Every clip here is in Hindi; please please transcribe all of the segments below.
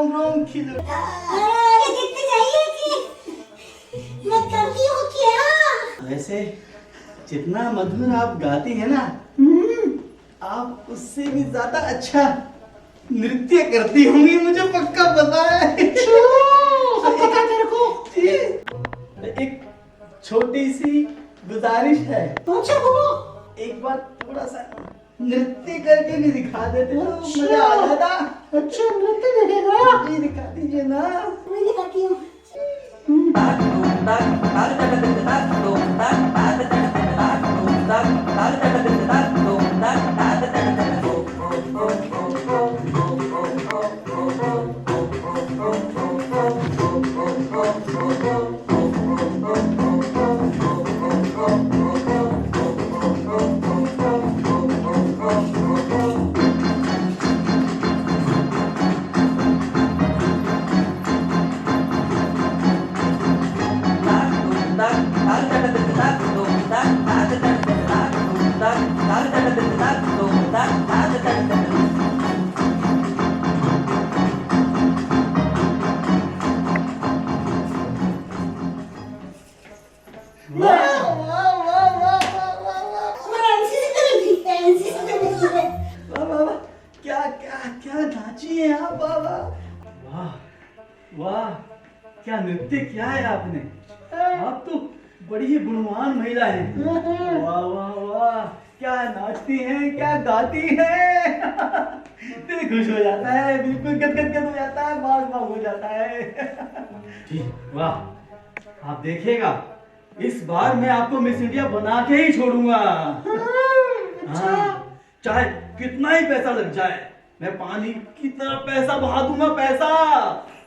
रोम रोम खिल। कितनी चाहिए कि मैं करती हूँ क्या? वैसे जितना मधुर आप गाती है ना, आप उससे भी ज्यादा अच्छा नृत्य करती होंगी, मुझे पक्का पता है। पता है तेरे को? जी, एक छोटी सी गुजारिश है। पूछो बोलो। एक बार थोड़ा सा नृत्य करके भी दिखा देते तो मजा आ जाता। अच्छा नृत्य देखेगा? जी दिखा दीजिए ना। मैं दिखाती हूँ। क्या क्या क्या नाची है आप, वाह वाह वाह वाह, क्या नृत्य किया है आपने। आप तो बड़ी ही गुणवान महिला हैं। वाह वाह वाह, क्या नाचती हैं, क्या गाती हैं। दिल खुश हो जाता है, बिल्कुल गदगद हो जाता है, बाग बाग हो जाता है। ठीक, वाह, आप देखिएगा इस बार मैं आपको मिस इंडिया बना के ही छोड़ूंगा। हाँ, चाहे कितना ही पैसा लग जाए, मैं पानी की तरह पैसा बहा दूंगा, पैसा।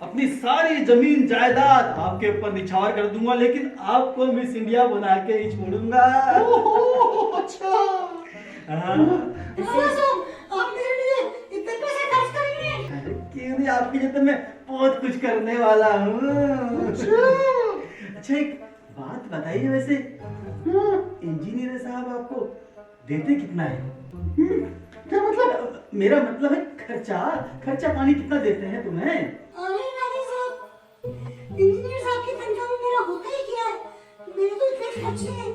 अपनी सारी जमीन जायदाद आपके ऊपर निछावर कर दूंगा, लेकिन आपको मिस इंडिया बना के ही छोड़ूंगा। अच्छा। हाँ। आप मेरे लिए इतने पैसे खर्च करेंगे? क्यों नहीं, आपके लिए तो मैं बहुत कुछ करने वाला हूँ। अच्छा एक बात बताइए, वैसे इंजीनियर साहब आपको देते कितना है? क्या मतलब? मेरा मतलब है खर्चा खर्चा पानी कितना देते हैं तुम्हें? अरे राजा साहब, इंजीनियर साहब की तनख्वाह में मेरा होता ही क्या है? मेरे तो इतने खर्चे हैं,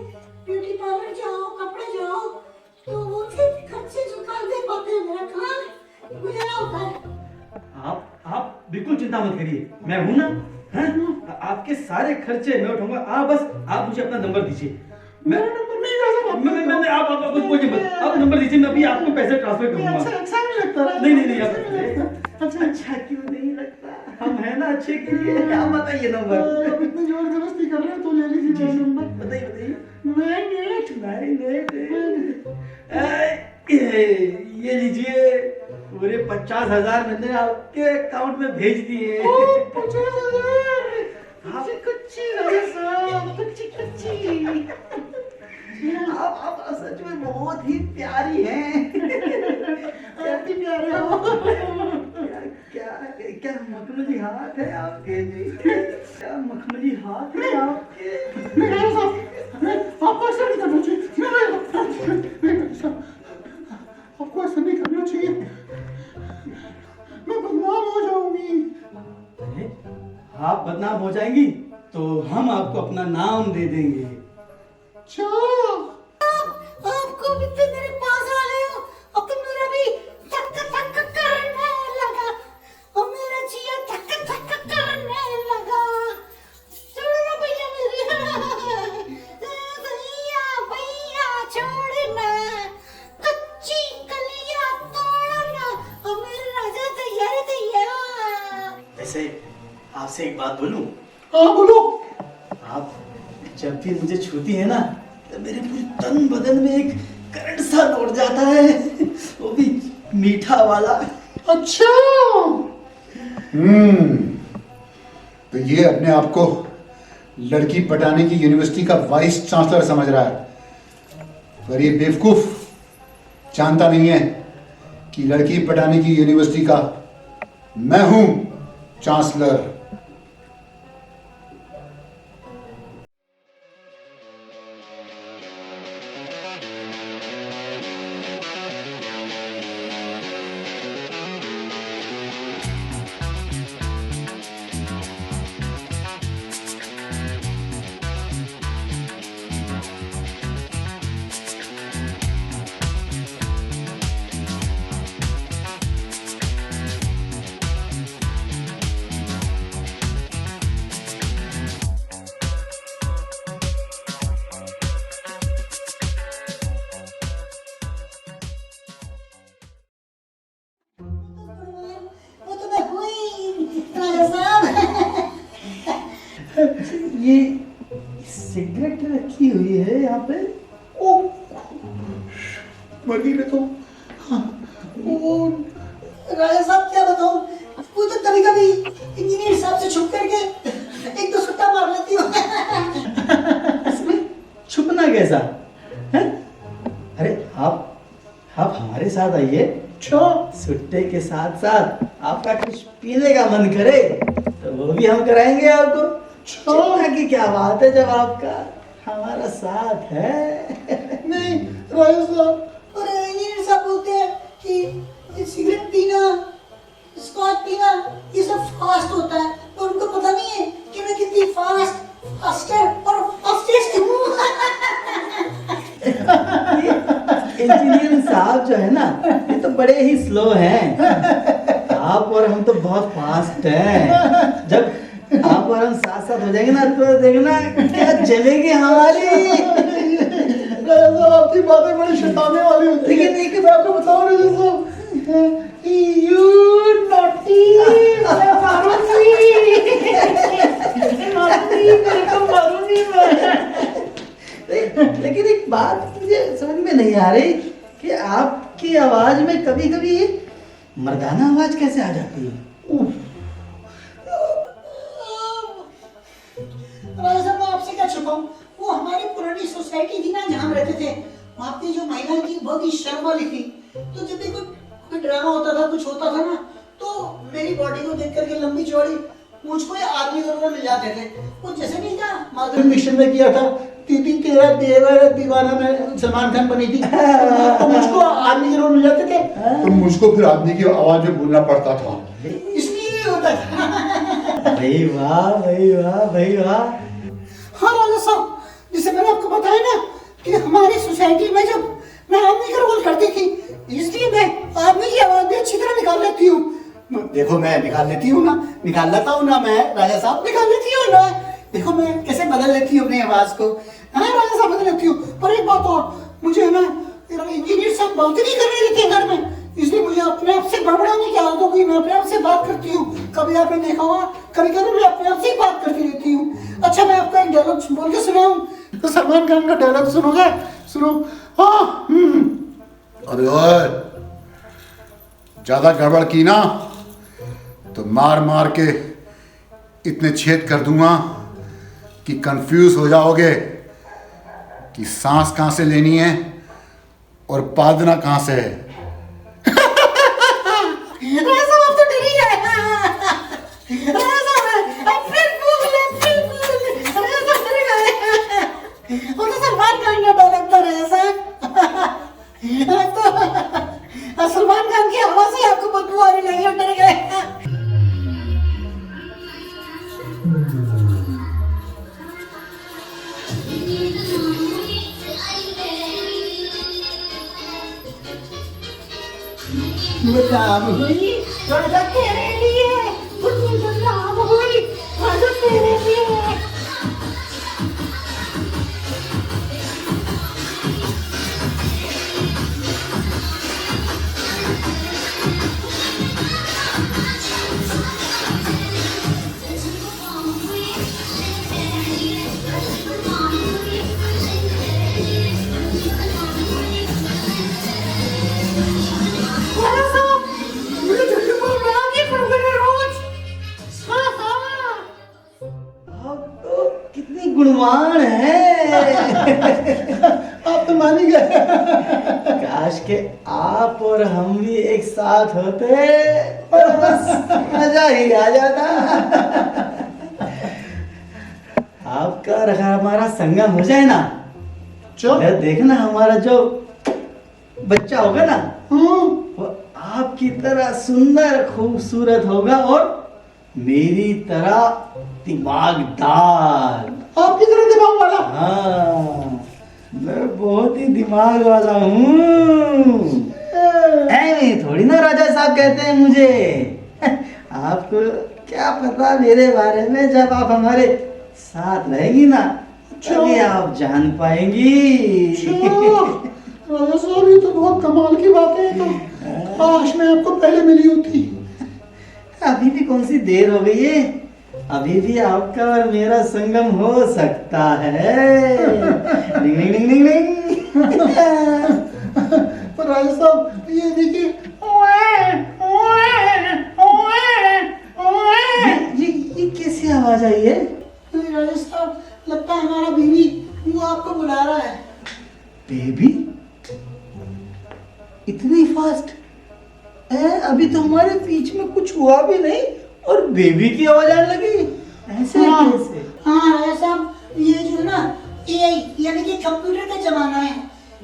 ब्यूटी पार्लर जाओ, कपड़े जाओ, तो वो सिर्फ खर्चे चुका दे पाते हैं, मेरा कहाँ गुजारा होता है। आप बिल्कुल चिंता मत करिए, मैं हूं ना। हैं? आपके सारे खर्चे मैं उठाऊंगा। आप बस आप मुझे अपना नंबर दीजिए। मेरा नंबर नहीं राजा साहब। मैं आप बोलिए मत, आप नंबर दीजिए, मैं अभी आपको पैसे ट्रांसफर करूंगा। अच्छा नहीं लगता रहा। नहीं आप अच्छा क्यों नहीं लगता, हम है ना अच्छे के लिए। क्या बताइए नंबर? इतनी जोर जबरदस्ती कर रहे हो तो ले लीजिए मेरा नंबर। बताइए 98 ये लीजिए, पूरे 50,000 मैंने आपके अकाउंट में भेज दिए। 50,000। कुछ राजा साहब, कुछ आप सच में बहुत ही प्यारी हैं। आप भी प्यारे हो। क्या क्या क्या मखमली हाथ है आपके जी, क्या मखमली हाथ है आपके। राजा साहब, आपको ऐसा नहीं करना चाहिए। आपको ऐसा नहीं करना चाहिए, मैं बदनाम हो जाऊंगी। अरे आप बदनाम हो जाएंगी तो हम आपको अपना नाम दे देंगे। अच्छा, आपको भी तो मेरे पास आ गए हो, अब तो मेरा भी धक धक करने लगा, और मेरा जिया धक धक करने लगा। छोड़ो भैया मेरी, भैया छोड़ना, कच्ची कलियां तोड़ना, और मेरे राजा तैयार तैयार। वैसे आपसे एक बात बोलूं? हाँ बोलो। आप जब भी मुझे छूती है ना, तो मेरे पूरे तन बदन में एक करंट सा दौड़ जाता है, वो भी मीठा वाला। अच्छा। तो ये अपने आप को लड़की पटाने की यूनिवर्सिटी का वाइस चांसलर समझ रहा है, पर ये बेवकूफ जानता नहीं है कि लड़की पटाने की यूनिवर्सिटी का मैं हूं चांसलर। ये सिगरेट रखी हुई है यहाँ पे। ओ वकील तो हाँ, वो राजा साहब क्या बताऊं, वो तो कभी कभी इंजीनियर साहब से छुप करके एक दो सुट्टा मार लेती हूँ। इसमें छुपना कैसा है? अरे आप हमारे साथ आइए। सुट्टे के साथ साथ आपका कुछ पीने का मन करे तो वो भी हम कराएंगे आपको। छुपना की क्या बात है जब आपका हमारा साथ है। नहीं राजा साहब, और इंजीनियर साहब बोलते हैं कि सिगरेट पीना, स्कॉच पीना ये सब फास्ट होता है, और उनको पता नहीं है कि मैं कितनी फास्टर और फास्टेस्ट हूँ। इंजीनियर साहब जो है ना, ये तो बड़े ही स्लो हैं। आप और हम तो बहुत फास्ट हैं। जब आप और हम साथ साथ हो जाएंगे ना तो देखना क्या चलेगी हमारी। राजा साहब आपकी बातें बड़ी शैताने वाली होती है। लेकिन मैं आपको बताऊं राजा साहब, यू नॉटी, मैं मारूंगी, मेरे को मारूंगी मैं। लेकिन एक बात मुझे समझ में नहीं आ रही कि आपकी आवाज में कभी कभी ये मर्दाना आवाज कैसे आ जाती है? राजा साहब मैं आपसे क्या छुपाऊं, वो हमारी पुरानी सोसाइटी थी ना जहाँ हम रहते थे, वहाँ की जो महिलाएं थी बहुत ही शर्म वाली थी। तो जब भी कोई ड्रामा होता था, कुछ होता था ना, तो मेरी बॉडी को देख करके लंबी चौड़ी मुझको ये आदमी जरूर मिल जाते थे। वो जैसे नहीं था माधुरी मिशन में किया था, दीदी तेरा देवर दीवाना में सलमान खान बनी थी, तो मुझको आदमी जरूर मिल जाते थे, तो मुझको फिर आदमी की आवाज में बोलना पड़ता था, इसलिए ये होता था। भाई वाह भाई वाह भाई वाह। हाँ राजा साहब, जैसे मैंने आपको बताया ना कि हमारी सोसाइटी में जब मैं आदमी का रोल करती थी, इसलिए मैं आदमी की आवाज भी अच्छी तरह निकाल लेती हूँ। देखो मैं निकाल लेती हूँ ना, निकाल लेता हूँ ना मैं, राजा साहब निकाल लेती हूँ ना। देखो मैं कैसे बदल लेती हूँ अपनी आवाज को, है ना राजा साहब, बदल लेती हूँ। पर एक बात और, मुझे है ना इंजीनियर साहब बात नहीं करने देते घर में, इसलिए मुझे अपने आप से बड़बड़ाने की आदत हो गई। मैं अपने आप से बात करती हूँ, कभी आपने देखा होगा, कभी कभी मैं अपने आप से ही बात करती रहती हूँ। अच्छा मैं आपका एक डायलॉग बोल के सुनाऊं, तो सलमान खान का डायलॉग सुनोगे? सुनो। हाँ अरे ओए, ज्यादा गड़बड़ की ना तो मार मार के इतने छेद कर दूंगा कि कंफ्यूज हो जाओगे कि सांस कहां से लेनी है और पादना कहां से है। राजा साहब आप तो डर ही गए। राजा साहब अब बिल्कुल राजा साहब डर गए। वो तो सलमान खान का डायलॉग था राजा साहब। तो सलमान खान की आवाज से आपको बदबू आ रही लगी और डर गए। बदनाम हुई राजा तेरे लिए, बदनाम हुई राजा तेरे लिए। राजा साहब मुझे झुल्लू को उड़ा के पड़ोगे रोज। हाँ हाँ आप तो कितनी गुणवान है। आप तो मान ही गए। काश के आप और हम भी एक साथ होते तो बस मजा ही आ जाता। आपका और हमारा संगम हो जाए ना, चल देखना हमारा जो बच्चा होगा ना, वो आपकी तरह सुंदर खूबसूरत होगा और मेरी तरह दिमागदार। आपकी तरह दिमाग वाला। हाँ, मैं बहुत ही दिमाग वाला हूँ। ऐਵੇਂ थोड़ी ना राजा साहब कहते हैं मुझे। आपको क्या पता मेरे बारे में, जब आप हमारे साथ रहेगी ना तभी आप जान पाएंगी। राजा साहब ये तो बहुत कमाल की बात है। तो काश मैं आपको पहले मिली होती। अभी भी कौन सी देर हो गई है, अभी भी आपका और मेरा संगम हो सकता है। डिंग डिंग डिंग डिंग डिंग। पर राजा साहब ये देखिए, ये कैसी आवाज आई है? राजा साहब लगता है हमारा बीवी वो आपको बुला रहा है। बेबी इतनी फास्ट है? अभी तो हमारे बीच में कुछ हुआ भी नहीं और बेबी की आवाज आने लगी। ऐसे हाँ, कैसे? हाँ राजा साहब ये जो है ना एआई यानी कि कंप्यूटर का जमाना है,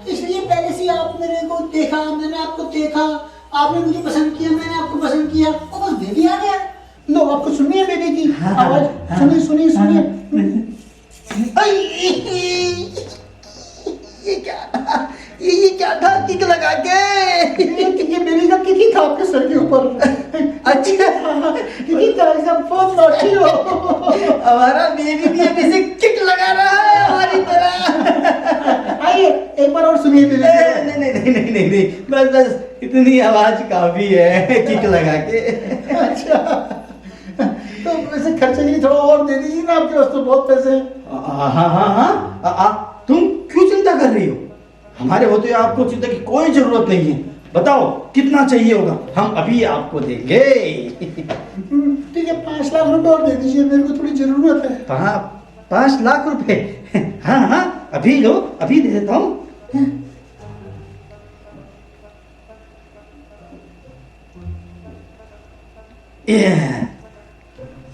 इसलिए पहले से आप मेरे को देखा, मैंने आपको देखा, आपने मुझे पसंद किया, मैंने आपको पसंद किया और बस बेबी आ गया। लो आपको सुनिए बेबी की आवाज, सुनिए सुनिए सुनिए। ये क्या था किक लगा के? ये बेबी का किक था आपके सर के ऊपर। अच्छा किक तरह से बहुत नॉटी हो। हमारा बेबी भी अभी से किक लगा रहा है हमारी तरह। आइए एक बार और सुनिए बेबी। नहीं नहीं नहीं नहीं नहीं नहीं, बस बस इतनी आवाज काफी है किक लगा के। अच्छा तो वैसे खर्चे के लिए थोड़ा और दे दीजिए ना, आपके पास तो बहुत पैसे हैं। हाँ हाँ हाँ, तुम क्यों चिंता कर रही हो? हमारे होते आपको चिंता की कोई जरूरत नहीं है। बताओ कितना चाहिए होगा, हम अभी आपको देंगे। ठीक है 5 लाख रुपए और दे दीजिए, मेरे को थोड़ी जरूरत है। 5 लाख रुपए? हाँ हाँ अभी लो, अभी दे देता हूँ।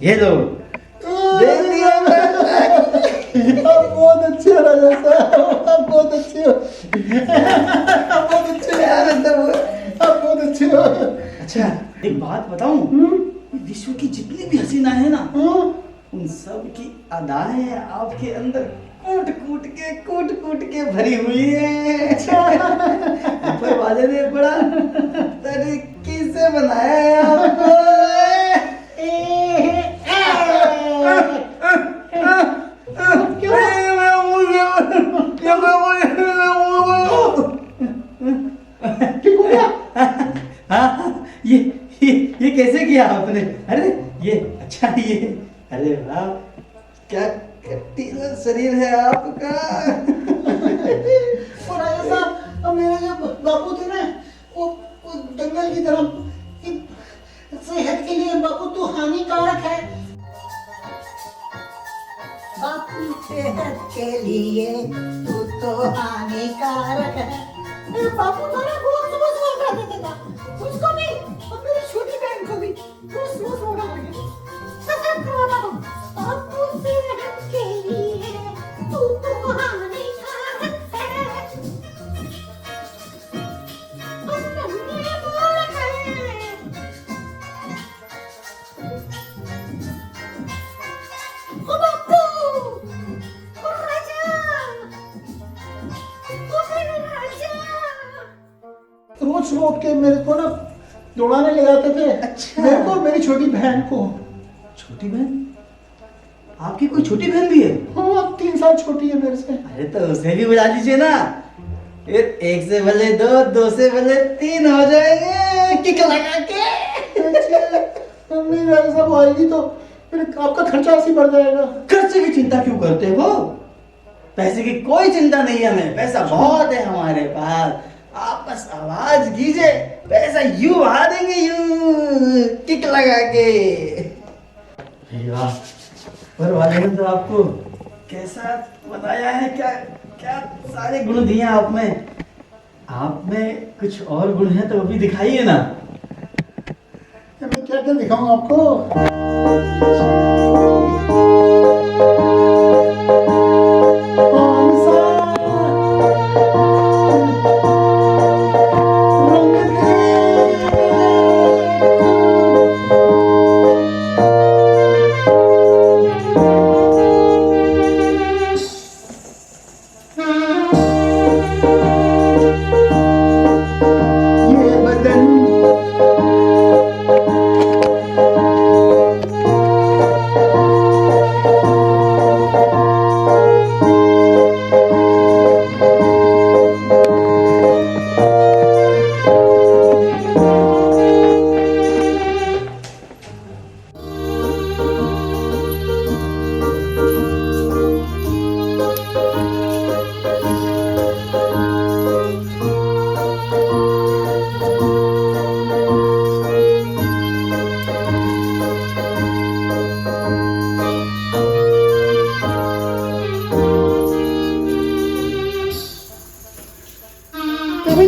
ये लो, दे दिया। आप बहुत अच्छे हो राजा साहब, आप बहुत अच्छे हो, आप बहुत अच्छे हो, आप बहुत अच्छे हो। अच्छा एक बात बताऊं, विश्व की जितनी भी हसीना है ना, उन सब की अदाएं आपके अंदर कूट कूट के भरी हुई है। ऊपर वाले ने बड़ा तरीके से बनाया है आपको। हाँ, ये कैसे किया आपने? अरे ये अच्छा, ये अरे वाह क्या कटीला शरीर है आपका। और राजा साहब अब मेरे जो बापू थे ना वो जंगल की तरफ, सेहत के लिए बापू तो हानिकारक है। बापू सेहत के लिए तू तो हानिकारक है। मेरे बापू तो ना बहुत सुबह सुबह कर देता था, उसको भी और मेरी छोटी बहन को भी रोज सुबह सुबह उठा करके सफेद करवाता था। बापू सेहत के लिए तू तो हानिकारक है। और नन्हे बोल गए। ओ बापू, ओ राजा, ओ मेरे राजा। रोज सुबह उठ के मेरे को ना दौड़ाने ले जाते थे। अच्छा। मेरे को और मेरी छोटी बहन को। छोटी बहन? आपकी कोई छोटी बहन भी है? हाँ 3 साल छोटी है मेरे से। अरे तो उसे भी बुला लीजिए ना, फिर 1 से भले 2, 2 से भले 3 हो जाएंगे किक लगा के। अच्छा नहीं राजा साहब आएगी तो फिर आपका खर्चा ऐसे ही बढ़ जाएगा। खर्चे की चिंता क्यों करते हो? पैसे की कोई चिंता नहीं है हमें, पैसा बहुत है हमारे पास। आप बस आवाज कीजिए, पैसा यूं बहा देंगे, यूं किक लगा के। वाह, पर वाले ने तो आपको कैसा बनाया है, क्या क्या सारे गुण दिए आप में। आप में कुछ और गुण है तो वो भी दिखाइए ना। मैं क्या क्या दिखाऊं आपको? कौन सा रंग दे? ये बदन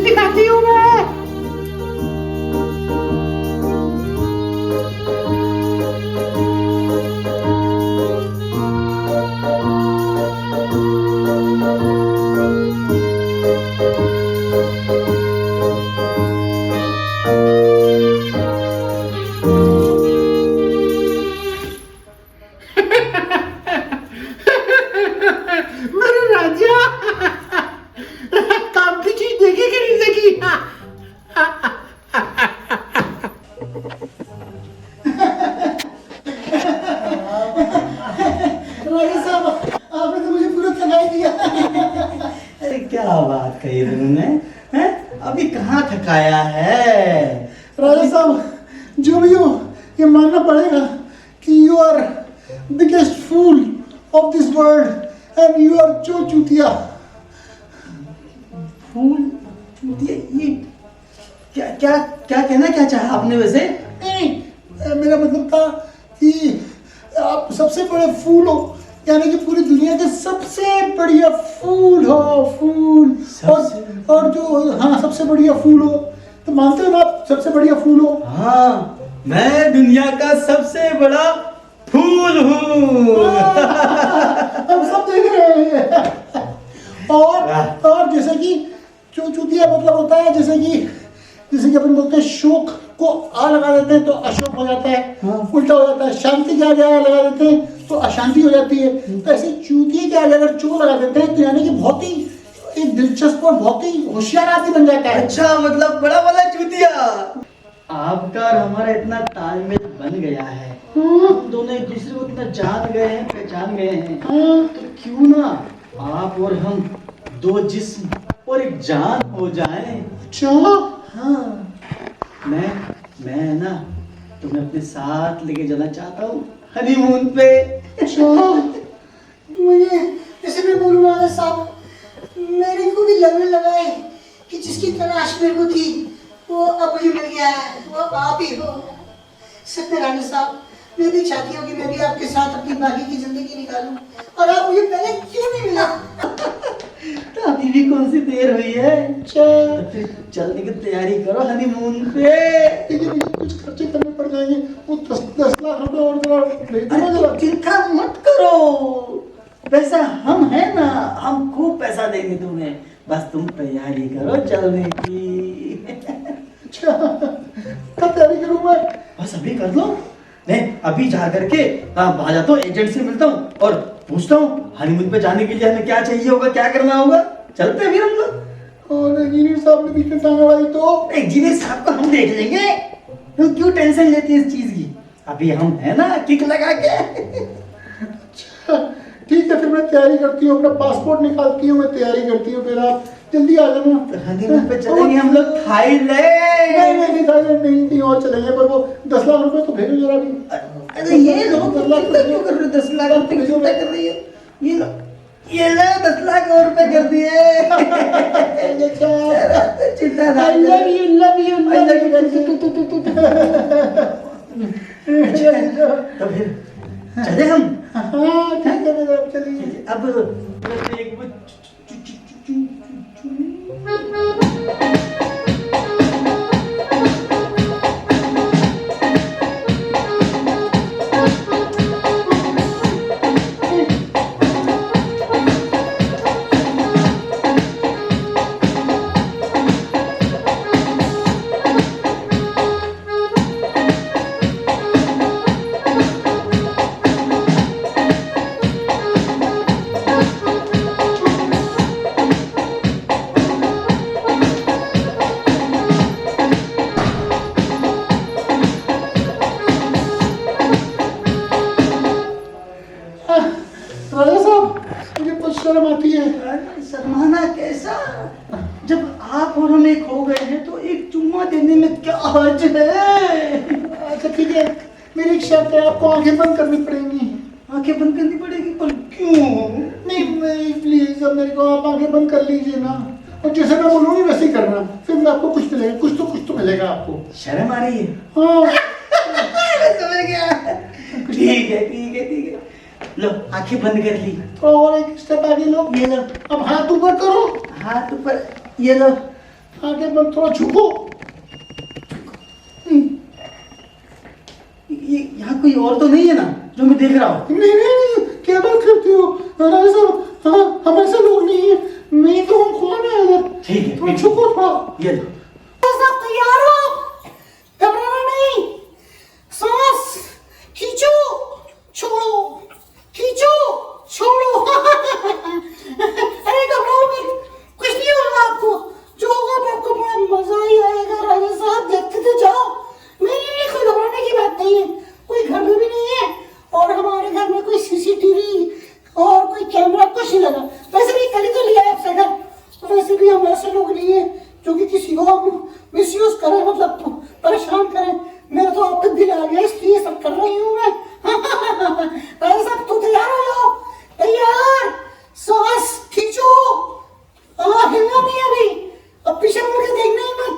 दिखाती हूँ मैं। मेरे राजा, काम की चीज देखी कि नहीं देखी? राजा साहब, आपने तो मुझे पूरा थकाई दिया। अरे क्या बात कही तुमने, हैं? अभी कहाँ थकाया है? राजा साहब, जो भी हो, ये मानना पड़ेगा कि you are biggest fool of this world and you are जो चूतिया। फूल चूतिया, ये क्या क्या क्या कहना क्या चाहा आपने वैसे? नहीं, मेरा मतलब था कि आप सबसे बड़े फूल हो, यानी कि पूरी दुनिया के सबसे बढ़िया फूल हो, फूल। और जो, हाँ, सबसे बढ़िया फूल हो, तो मानते हो ना आप सबसे बढ़िया फूल हो? हाँ, मैं दुनिया का सबसे बड़ा फूल हूँ। हम सब देख रहे हैं। और जैसे कि चूतिया मतलब होता है, जैसे कि अपन बोलते हैं शोक को आ लगा देते हैं तो अशोक हो जाता है, हाँ। उल्टा हो जाता है। शांति के आगे आ लगा देते हैं तो अशांति हो जाती है। तो ऐसे चूतिए के आगे अगर चो लगा देते हैं तो यानी कि बहुत ही एक दिलचस्प और बहुत ही होशियार आदमी बन जाता है। अच्छा, मतलब बड़ा वाला चूतिया। आपका और हमारा इतना तालमेल बन गया है, हम दोनों एक दूसरे को इतना जान गए हैं, पहचान गए हैं, तो क्यों ना आप और हम दो जिस्म और एक जान हो जाएं। अच्छा, हाँ, मैं ना तुम्हें अपने साथ लेके जाना चाहता हूँ हनीमून पे। अच्छा, मुझे जैसे मैं बोलूँ राजा साहब, मेरे को भी लगने लगा है कि जिसकी तलाश मेरे को थी वो अब मुझे मिल गया है, वो आप ही हो। सत्यनारायण साहब, मैं भी चाहती हूँ कि मैं भी आपके साथ अपनी बाकी की जिंदगी निकालूं, और आप मुझे पहले क्यों नहीं मिला? तो अभी भी कौन सी देर हुई है? तो फिर चलने की तैयारी करो हनीमून पे। लेकिन कुछ खर्चे करने पड़ जाएंगे, वो 10 लाख रुपए और जरा भेज दो अरे जरा। तो चिंता मत करो, पैसा हम है ना, हम खूब पैसा देंगे तुम्हें, बस तुम तैयारी करो चलने की। अच्छा, कब तैयारी करूँ मैं? बस अभी कर लो। नहीं, अभी जा करके वहां जाता हूँ, एजेंट से मिलता हूँ और पूछता हूँ हनीमून पे जाने के लिए हमें क्या चाहिए होगा, क्या करना होगा। चलते हैं फिर हम लोग। और इंजीनियर साहब ने बीच में टांग अड़ाई तो? इंजीनियर साहब को हम देख लेंगे, तुम क्यों टेंशन लेती है इस चीज की? अभी हम है ना, किक लगा के। अच्छा, ठीक है, फिर मैं तैयारी करती हूँ, अपना पासपोर्ट निकालती हूँ, मैं तैयारी करती हूँ, फिर आप जल्दी आ जाना। हनीमून पे चलेंगे हम लोग थाईलैंड। नहीं, थाईलैंड नहीं, और चलेंगे, पर वो 10 लाख रुपए तो भेजो जरा भी। अरे ये लो, चिंता क्यों कर रहे हो? 10 लाख रुपए की चिंता कर रही है? ये लो, ये लो, 10 लाख और रुपए कर दिए। चिंता ना I love you, love you, love you. तो फिर चले हम। हाँ, ठीक है, फिर आप चलिए। अब एक वो राजा साहब, मुझे बहुत शर्म आती है। शर्माना कैसा? जब आप और हम एक हो गए हैं तो एक चुम्मा देने में क्या हर्ज है? अच्छा ठीक है, मेरी एक शर्त है, आपको आंखें बंद करनी पड़ेंगी। आंखें बंद करनी पड़ेगी? पर क्यों? नहीं, प्लीज अब मेरे को आप आंखें बंद कर लीजिए ना, और जैसे मैं बोलूँगी वैसे ही करना, फिर मैं आपको कुछ मिलेगा, कुछ तो मिलेगा आपको। शर्म आ रही है? हाँ। समझ गया। ठीक है, लो आंखें बंद कर ली। और एक स्टेप आगे लो, ये लो, अब हाथ ऊपर करो। हाथ ऊपर, ये लो, आगे बढ़, थोड़ा झुको। ये यहाँ कोई और तो नहीं है ना जो मैं देख रहा हूँ? नहीं नहीं नहीं, क्या बात करते हो राजा साहब? हाँ, हम ऐसे लोग नहीं है। नहीं तो हम कौन है इधर? ठीक है, थोड़ा ठीक है। झुको थोड़ा। ये लो। सब तैयार हो, घबराना नहीं। सांस खींचो, छोड़ो, खींचो, छोड़ो। अरे घबराओ मत, कुछ नहीं होगा आपको। जो होगा आपको बड़ा मजा ही आएगा राजा साहब, देखते तो जाओ। नहीं, कोई घबराने की बात नहीं है, कोई घर में भी नहीं है, और हमारे घर में कोई सीसीटीवी और कोई कैमरा कुछ नहीं लगा। वैसे भी कल ही तो लिया है आपसे घर, वैसे भी हम ऐसे लोग नहीं है जो कि किसी को हम मिसयूज करें, मतलब परेशान करें। मेरा तो आप पे दिल आ गया, इसलिए सब कर रही हूँ मैं। राजा साहब तो तैयार हो जाओ, तैयार। सांस खींचो, हिलना नहीं अभी, अब पीछे मुड़ के देखना ही मत।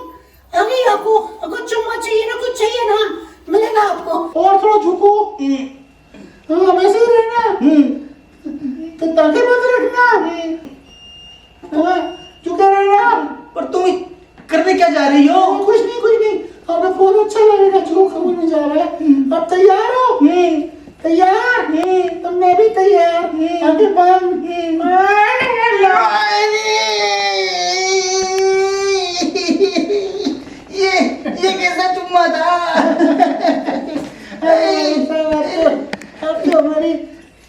अभी आपको अगर चुम्मा चाहिए ना, कुछ चाहिए ना, मिलेगा आपको। और थोड़ा झुको। हाँ, वैसे ही रहना। तो ताकि मत रखना। हाँ, झुके रहना। पर तुम करने क्या जा रही हो? कुछ नहीं, कुछ नहीं, हमें बहुत अच्छा लगेगा जो खबर में जा रहा है। अब तैयार हो? तैयार? तो मैं भी तैयार। आगे बंद। ये कैसा चुम्मा था? अब तो हमारी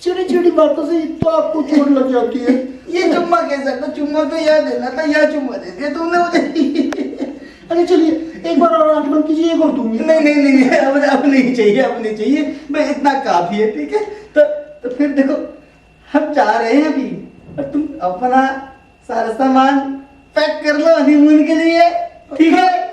छोटी छोटी बातों से तो आपको चोट लग जाती है। ये चुम्मा कैसा था? चुम्मा तो याद देना था, यह चुम्मा दे दिया तुमने मुझे। अरे चलिए, एक बार और आंख बंद कीजिए, एक और दूंगी। नहीं नहीं नहीं, अब नहीं चाहिए, अब नहीं चाहिए, मैं इतना काफी है, ठीक है? तो फिर देखो, हम जा रहे हैं अभी, और तुम अपना सारा सामान पैक कर लो हनीमून के लिए, ठीक है?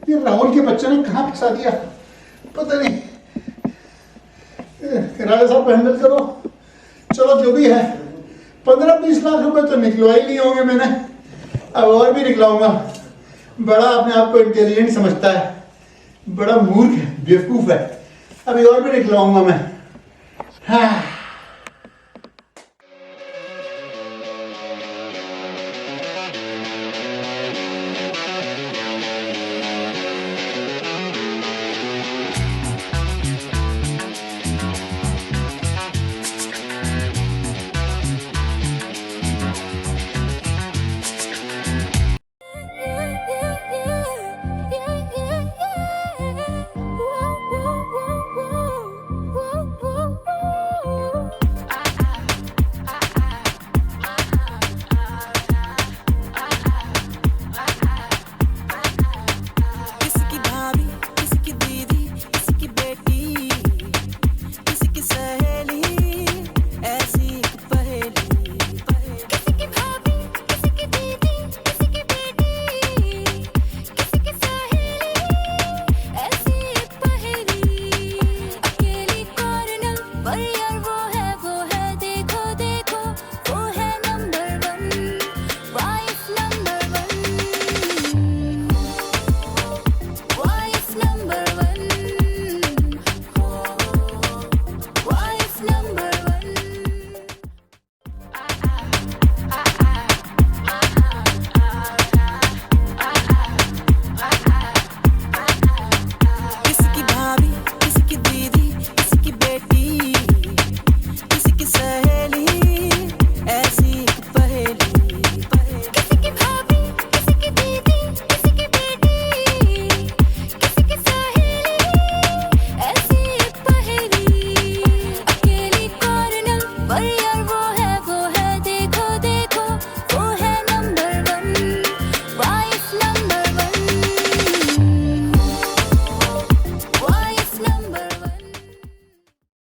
ये राहुल के बच्चे ने कहाँ फंसा दिया पता नहीं। राजा साहब हैंडल करो। चलो जो भी है, 15-20 लाख रुपए तो निकलवा ही नहीं होंगे मैंने, अब और भी निकलाऊंगा। बड़ा अपने आप को इंटेलिजेंट समझता है, बड़ा मूर्ख है, बेवकूफ है। अभी और भी निकलवाऊंगा मैं। हाँ।